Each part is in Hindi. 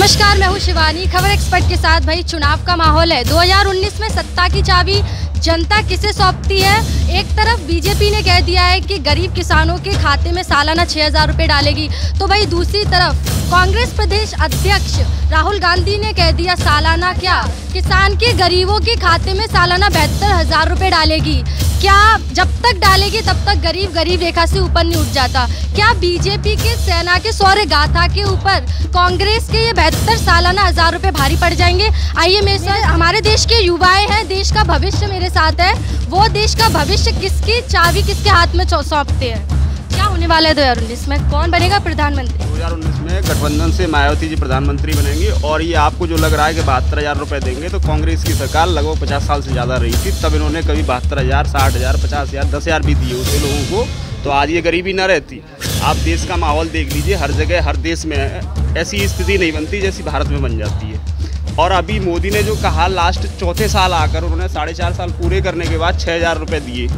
नमस्कार, मैं हूँ शिवानी। खबर एक्सपर्ट के साथ। भाई, चुनाव का माहौल है। 2019 में सत्ता की चाबी जनता किसे सौंपती है? एक तरफ बीजेपी ने कह दिया है कि गरीब किसानों के खाते में सालाना 6,000 रुपये डालेगी, तो भाई दूसरी तरफ कांग्रेस प्रदेश अध्यक्ष राहुल गांधी ने कह दिया सालाना क्या, किसान के गरीबों के खाते में सालाना 72,000 रुपये डालेगी। क्या जब तक डालेगी तब तक गरीब गरीब रेखा से ऊपर नहीं उठ जाता? क्या बीजेपी के सेना के शौर्य गाथा के ऊपर कांग्रेस के ये 72 सालाना 1,000 रुपये भारी पड़ जाएंगे? आइए मेरे साथ, हमारे देश के युवाएं हैं, देश का भविष्य मेरे साथ है। वो देश का भविष्य किसकी चाबी किसके हाथ में सौंपते हैं? क्या होने वाला है 2019 में? कौन बनेगा प्रधानमंत्री? 2019 में गठबंधन से मायावती जी प्रधानमंत्री बनेंगी। और ये आपको जो लग रहा है कि 72,000 रुपये देंगे, तो कांग्रेस की सरकार लगभग 50 साल से ज़्यादा रही थी, तब इन्होंने कभी 72,000, 60,000, 50,000, 10,000 भी दिए उसे लोगों को, तो आज ये गरीबी न रहती। आप देश का माहौल देख लीजिए, हर जगह हर देश में ऐसी स्थिति नहीं बनती जैसी भारत में बन जाती है। और अभी मोदी ने जो कहा, लास्ट चौथे साल आकर उन्होंने 4.5 साल पूरे करने के बाद 6,000 रुपये दिए।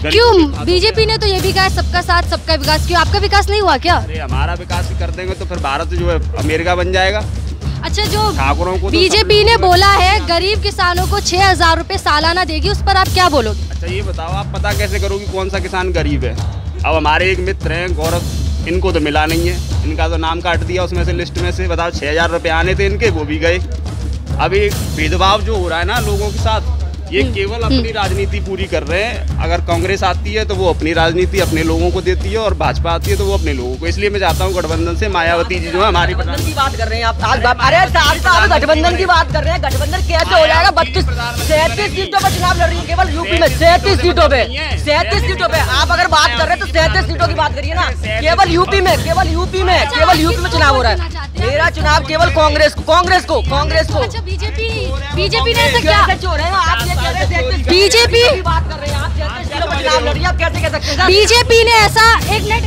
क्यों? बीजेपी ने तो ये भी कहा सबका साथ सबका विकास। क्यों, आपका विकास नहीं हुआ क्या? अरे हमारा विकास ही कर देंगे तो फिर भारत जो है अमेरिका बन जाएगा। अच्छा, जो ठाकुरों को बीजेपी ने बोला है गरीब किसानों को 6,000 रुपये सालाना देगी, उस पर आप क्या बोलोगे? अच्छा ये बताओ, आप पता कैसे करोगे कौन सा किसान गरीब है? अब हमारे एक मित्र हैं गौरव, इनको तो मिला नहीं है, इनका तो नाम काट दिया उसमें से, लिस्ट में से। बताओ, 6,000 रुपये आने थे इनके, वो भी गए। अभी भेदभाव जो हो रहा है ना लोगों के साथ, ये केवल अपनी राजनीति पूरी कर रहे हैं। अगर कांग्रेस आती है तो वो अपनी राजनीति अपने लोगों को देती है, और भाजपा आती है तो वो अपने लोगों को। इसलिए मैं चाहता हूँ गठबंधन से मायावती जी जो है हमारी गठबंधन की बात कर रहे हैं आप। अरे साहब गठबंधन की बात कर रहे हैं। गठबंधन कैसे हो जाएगा? 37 सीटों पर चुनाव लड़ रही है केवल यूपी में, 37 सीटों पे, 37 सीटों पे। आप अगर बात कर रहे हैं तो 37 सीटों की बात करिए ना। केवल यूपी में चुनाव हो रहा है। मेरा चुनाव केवल कांग्रेस को। अच्छा, बीजेपी ने ऐसा क्या? बीजेपी ने ऐसा, एक मिनट,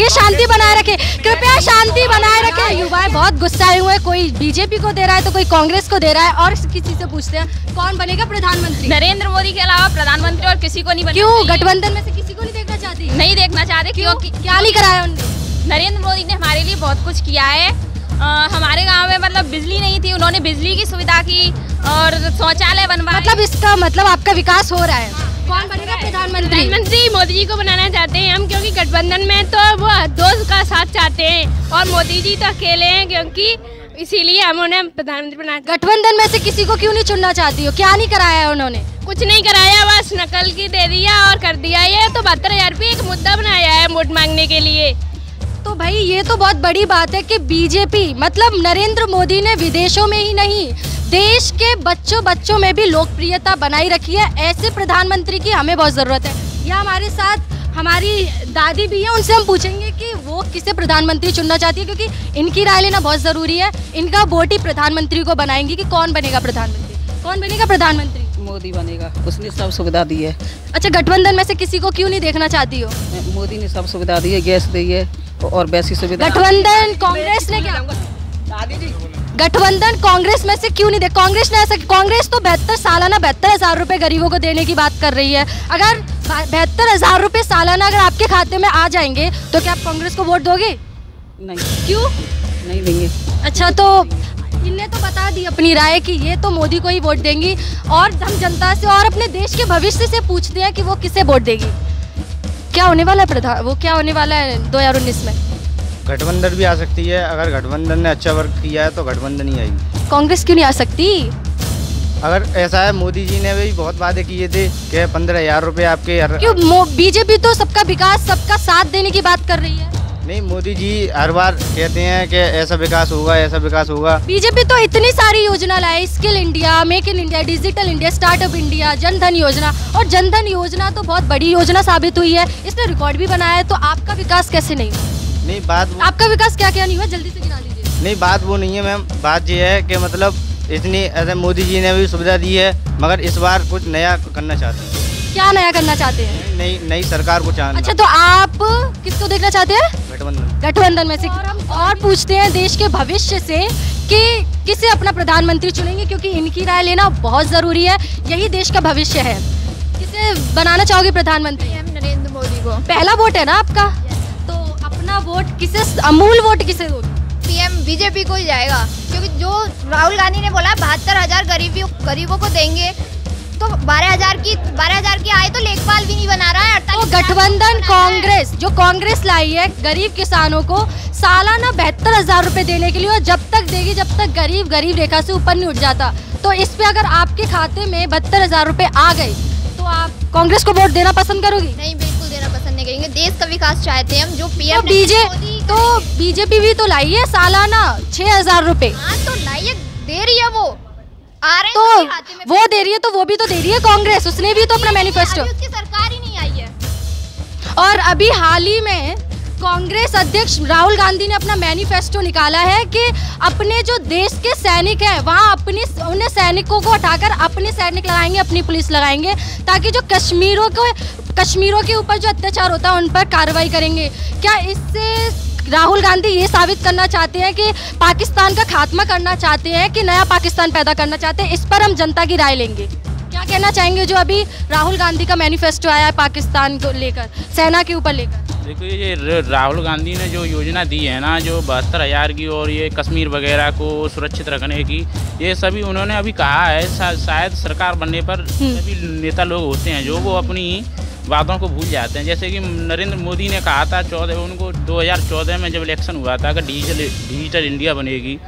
शांति बनाए रखे, कृपया शांति बनाए रखे। युवाएं बहुत गुस्साए हुए, कोई बीजेपी को दे रहा है तो कोई कांग्रेस को दे रहा है। और किसी से पूछते हैं कौन बनेगा प्रधानमंत्री? नरेंद्र मोदी के अलावा प्रधानमंत्री और किसी को नहीं बनेगा। क्यों? गठबंधन में से किसी को नहीं देखना चाहती? नहीं देखना चाहते। क्योंकि क्या नहीं कराया उन्होंने? नरेंद्र मोदी ने हमारे लिए बहुत कुछ किया है। हमारे गांव में मतलब बिजली नहीं थी, उन्होंने बिजली की सुविधा की और शौचालय बनवाए। मतलब इसका मतलब आपका विकास हो रहा है। कौन बनेगा प्रधानमंत्री? प्रधानमंत्री मोदी जी को बनाना चाहते हैं हम, क्योंकि गठबंधन में तो वो दोस्त का साथ चाहते हैं और मोदी जी तो अकेले हैं, क्योंकि इसीलिए हम उन्हें प्रधानमंत्री बनाना। गठबंधन में से किसी को क्यों नहीं चुनना चाहती हो? क्या नहीं कराया है उन्होंने? कुछ नहीं कराया, बस नकल की दे दिया और कर दिया। ये तो 72,000 रुपये एक मुद्दा बनाया है वोट मांगने के लिए। तो भाई ये तो बहुत बड़ी बात है कि बीजेपी मतलब नरेंद्र मोदी ने विदेशों में ही नहीं, देश के बच्चों में भी लोकप्रियता बनाई रखी है। ऐसे प्रधानमंत्री की हमें बहुत ज़रूरत है। या हमारे साथ हमारी दादी भी है, उनसे हम पूछेंगे कि वो किसे प्रधानमंत्री चुनना चाहती है, क्योंकि इनकी राय लेना बहुत ज़रूरी है। इनका वोट ही प्रधानमंत्री को बनाएंगी कि कौन बनेगा प्रधानमंत्री। कौन बनेगा प्रधानमंत्री? मोदी बनेगा, उसने सब सुविधा दी है। अच्छा, गठबंधन में से किसी को क्यों नहीं देखना चाहती हो? मोदी ने सब सुविधा दी है, गैस दी है और वैसी सुविधा। गठबंधन कांग्रेस ने क्या? गठबंधन कांग्रेस में से क्यों नहीं दे? कांग्रेस ने ऐसा, कांग्रेस तो 72,000 रुपए गरीबों को देने की बात कर रही है। अगर 72,000 रुपए सालाना अगर आपके खाते में आ जाएंगे तो क्या आप कांग्रेस को वोट दोगे? नहीं। क्यों नहीं देंगे? अच्छा, तो इनने तो बता दी अपनी राय कि ये तो मोदी को ही वोट देंगी, और हम जनता से और अपने देश के भविष्य से पूछते हैं कि वो किसे वोट देगी। क्या होने वाला है क्या होने वाला है 2019 में? गठबंधन भी आ सकती है। अगर गठबंधन ने अच्छा वर्क किया है तो गठबंधन ही आएगी। कांग्रेस क्यों नहीं आ सकती? अगर ऐसा है, मोदी जी ने भी बहुत वादे किए थे कि 15,000 रुपये आपके। क्यों? बीजेपी तो सबका विकास सबका साथ देने की बात कर रही है। नहीं, मोदी जी हर बार कहते हैं कि ऐसा विकास होगा, ऐसा विकास होगा। बीजेपी तो इतनी सारी योजना लाए, skill India, make in India, digital India, startup India, Jan Dhan योजना। और जनधन योजना तो बहुत बड़ी योजना साबित हुई है, इसने रिकॉर्ड भी बनाया है। तो आपका विकास कैसे नहीं हुआ? नहीं, बात आपका विकास क्या क्या नहीं हुआ, जल्दी से गिना लीजिए। नहीं, बात वो नहीं है मैम। बात ये है कि मतलब इतनी ऐसे मोदी जी ने भी सुविधा दी है, मगर इस बार कुछ नया करना चाहते हैं। क्या नया करना चाहते हैं? नई सरकार को चाहना। अच्छा, तो आप किसको देखना चाहते हैं? गठबंधन में से। और पूछते हैं देश के भविष्य से कि किसे अपना प्रधानमंत्री चुनेंगे, क्योंकि इनकी राय लेना बहुत जरूरी है। यही देश का भविष्य है। किसे बनाना चाहोगे प्रधानमंत्री? नरेंद्र मोदी को। पहला वोट है ना आपका, तो अपना वोट किसे, अमूल वोट किसे दोगे? पीएम बीजेपी को ही जाएगा, क्योंकि जो राहुल गांधी ने बोला 72,000 गरीबों को देंगे, तो 12,000 की आय तो लेखपाल भी नहीं बना रहा है। तो गठबंधन कांग्रेस जो कांग्रेस लाई है गरीब किसानों को सालाना 72,000 रुपए देने के लिए, और जब तक देगी जब तक गरीब रेखा से ऊपर नहीं उठ जाता। तो इस पे अगर आपके खाते में 72,000 रुपए आ गए तो आप कांग्रेस को वोट देना पसंद करोगी? नहीं, बिल्कुल देना पसंद नहीं करेंगे। देश का विकास चाहते हैं हम, जो पीएम तो बीजेपी भी तो लाई है सालाना 6,000 रुपए। हाँ, तो लाइए, दे रही है, वो आ रहे तो हैं वो दे रही है, तो वो भी तो दे रही है कांग्रेस, उसने भी तो अपना मैनिफेस्टो। उसकी सरकार ही नहीं आई है। और अभी हाल ही में कांग्रेस अध्यक्ष राहुल गांधी ने अपना मैनिफेस्टो निकाला है कि अपने जो देश के सैनिक हैं वहाँ उन्हें सैनिकों को हटाकर अपने सैनिक लगाएंगे, अपनी पुलिस लगाएंगे, ताकि जो कश्मीरों के ऊपर जो अत्याचार होता है उन पर कार्रवाई करेंगे। क्या इससे राहुल गांधी ये साबित करना चाहते हैं कि पाकिस्तान का खात्मा करना चाहते हैं कि नया पाकिस्तान पैदा करना चाहते हैं? इस पर हम जनता की राय लेंगे। क्या कहना चाहेंगे जो अभी राहुल गांधी का मैनिफेस्टो आया है पाकिस्तान को लेकर, सेना के ऊपर लेकर? देखो, ये राहुल गांधी ने जो योजना दी है ना, जो 72,000 की, और ये कश्मीर वगैरह को सुरक्षित रखने की, ये सभी उन्होंने अभी कहा है। शायद सरकार बनने पर सभी नेता लोग होते हैं जो वो अपनी वादों को भूल जाते हैं। जैसे कि नरेंद्र मोदी ने कहा था 2014 में जब इलेक्शन हुआ था कि डिजिटल इंडिया बनेगी,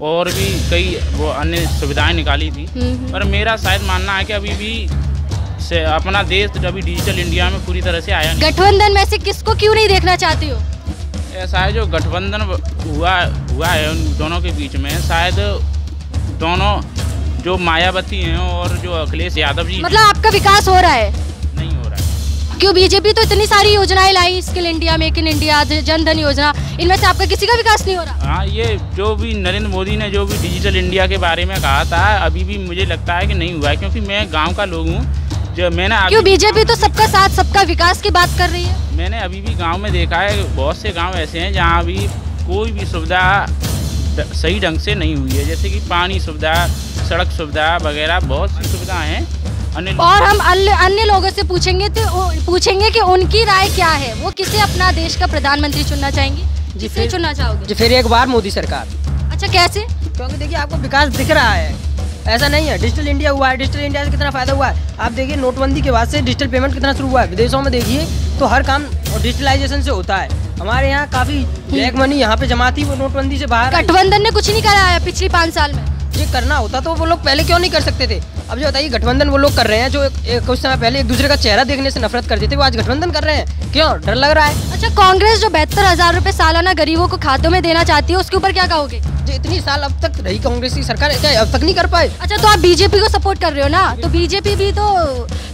और भी कई वो अन्य सुविधाएं निकाली थी। पर मेरा शायद मानना है कि अभी भी अपना देश अभी डिजिटल इंडिया में पूरी तरह से आया नहीं। गठबंधन में से किसको क्यों नहीं देखना चाहती हो? ऐसा है, जो गठबंधन हुआ है उन दोनों के बीच में, शायद दोनों जो मायावती हैं और जो अखिलेश यादव जी, मतलब आपका विकास हो रहा है? नहीं हो रहा है। क्यों? बीजेपी तो इतनी सारी योजनाएं लाई, skill India, make in India, Jan Dhan योजना, इनमें से आपका किसी का विकास नहीं हो रहा? हाँ, ये जो भी नरेंद्र मोदी ने जो भी डिजिटल इंडिया के बारे में कहा था, अभी भी मुझे लगता है कि नहीं हुआ है, क्योंकि मैं गाँव का लोग हूँ। क्यों? बीजेपी तो सबका साथ सबका विकास की बात कर रही है। मैंने अभी भी गांव में देखा है, बहुत से गांव ऐसे हैं जहां अभी कोई भी सुविधा सही ढंग से नहीं हुई है, जैसे कि पानी सुविधा, सड़क सुविधा वगैरह, बहुत सी सुविधाएं हैं। और हम अन्य लोगों से पूछेंगे कि उनकी राय क्या है, वो किसे अपना देश का प्रधानमंत्री चुनना चाहेंगे? जिसे चुनना चाहोगे? फिर एक बार मोदी सरकार। अच्छा, कैसे? क्योंकि देखिए, आपको विकास दिख रहा है, ऐसा नहीं है। डिजिटल इंडिया हुआ है, डिजिटल इंडिया से कितना फायदा हुआ है। आप देखिए, नोटबंदी के बाद से डिजिटल पेमेंट कितना शुरू हुआ है। विदेशों में देखिए तो हर काम डिजिटलाइजेशन से होता है। हमारे यहाँ काफी ब्लैक मनी यहाँ पे जमा थी, वो नोटबंदी से बाहर। गठबंधन ने कुछ नहीं कराया पिछले 5 साल में। ये करना होता तो वो लोग पहले क्यों नहीं कर सकते थे? अब जो बताइए, गठबंधन वो लोग कर रहे हैं जो कुछ समय पहले एक दूसरे का चेहरा देखने से नफरत करते थे, वो आज गठबंधन कर रहे हैं। क्यों? डर लग रहा है। अच्छा, कांग्रेस जो 72,000 रुपए सालाना गरीबों को खातों में देना चाहती है, उसके ऊपर क्या कहोगे? जो इतनी साल अब तक रही कांग्रेस की सरकार, क्या अब तक नहीं कर पाए? अच्छा, तो आप बीजेपी को सपोर्ट कर रहे हो ना, तो बीजेपी भी तो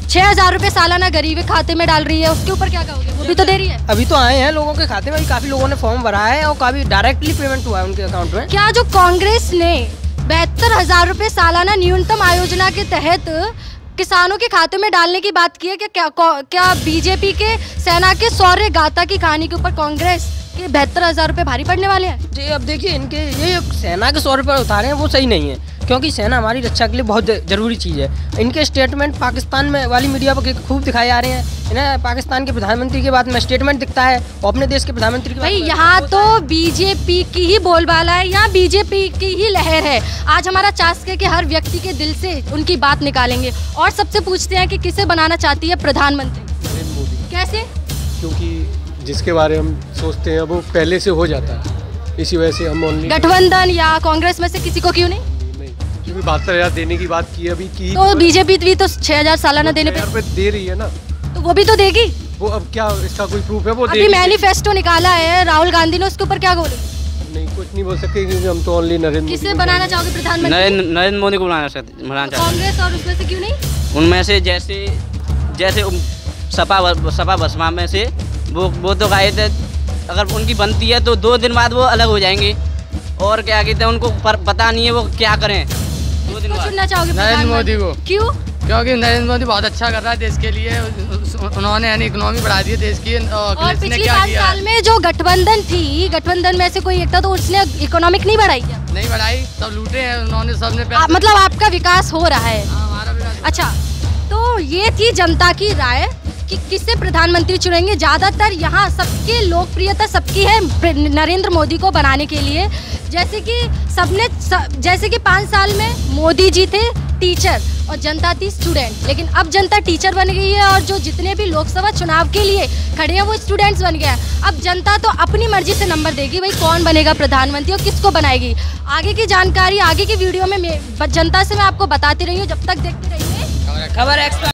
6,000 रुपए सालाना गरीब के खाते में डाल रही है, उसके ऊपर क्या कहोगे? वो भी तो दे रही है। अभी तो आए हैं लोगों के खाते में, काफी लोगों ने फॉर्म भरा है और काफी डायरेक्टली पेमेंट हुआ है उनके अकाउंट में। क्या जो कांग्रेस ने 72,000 रुपए सालाना न्यूनतम आयोजना के तहत किसानों के खाते में डालने की बात की है, क्या बीजेपी के सेना के शौर्य गाथा की कहानी के ऊपर कांग्रेस के 72,000 रुपए भारी पड़ने वाले हैं? जी, अब देखिए, इनके ये सेना के 100 रुपये उतारे हैं, वो सही नहीं है, क्योंकि सेना हमारी रक्षा के लिए बहुत जरूरी चीज़ है। इनके स्टेटमेंट पाकिस्तान में वाली मीडिया पर खूब दिखाए जा रहे हैं। इन्हें पाकिस्तान के प्रधानमंत्री के बाद में स्टेटमेंट दिखता है और अपने देश के प्रधानमंत्री के भाई, यहाँ तो बीजेपी की ही बोलबाला है, यहाँ बीजेपी की ही लहर है। आज हमारा चास्क है कि हर व्यक्ति के दिल से उनकी बात निकालेंगे और सबसे पूछते हैं कि किसे बनाना चाहती है प्रधानमंत्री? नरेंद्र मोदी। कैसे? क्योंकि जिसके बारे हम सोचते हैं वो पहले से हो जाता है, इसी वजह से हम ओनली। गठबंधन या कांग्रेस में से किसी को क्यों नहीं? क्योंकि 72,000 देने की बात की अभी की, तो बीजेपी भी तो 6,000 सालाना देने पे दे रही है ना, तो वो भी तो देगी। वो अब क्या इसका कोई प्रूफ है? वो अभी मैनिफेस्टो निकाला है राहुल गांधी ने, उसके ऊपर क्या बोले? नहीं, कुछ नहीं बोल सकते, क्योंकि हम तो ओनली नरेंद्र। किसे बनाना चाहोगे प्रधानमंत्री? नरेंद्र मोदी को बनाना चाहते। कांग्रेस और उसमें से क्यों नहीं? उनमें से जैसे सपा बसपा में से वो तो कहे थे अगर उनकी बनती है तो 2 दिन बाद वो अलग हो जाएंगे, और क्या कहते हैं उनको पता नहीं है वो क्या करें। 2 दिन बाद चुनना चाहोगे नरेंद्र मोदी को? क्यों? क्योंकि नरेंद्र मोदी बहुत अच्छा कर रहा है देश के लिए, उन्होंने यानी इकोनॉमी बढ़ा दी है देश की। और पिछले 5 साल में जो गठबंधन थी, गठबंधन में से कोई एक था, तो उसने इकोनॉमिक नहीं बढ़ाई क्या? नहीं बढ़ाई, सब लूटे हैं उन्होंने, सबने। मतलब आपका विकास हो रहा है? हमारा विकास। अच्छा, तो ये थी जनता की राय कि किसे प्रधानमंत्री चुनेंगे। ज़्यादातर यहाँ सबकी लोकप्रियता सबकी है नरेंद्र मोदी को बनाने के लिए। जैसे कि 5 साल में मोदी जी थे टीचर और जनता थी स्टूडेंट, लेकिन अब जनता टीचर बन गई है और जो जितने भी लोकसभा चुनाव के लिए खड़े हैं वो स्टूडेंट्स बन गए हैं। अब जनता तो अपनी मर्जी से नंबर देगी भाई कौन बनेगा प्रधानमंत्री और किसको बनाएगी। आगे की जानकारी आगे की वीडियो में जनता से मैं आपको बताती रही हूँ। जब तक देखते रहिए खबर एक्सप्रेस।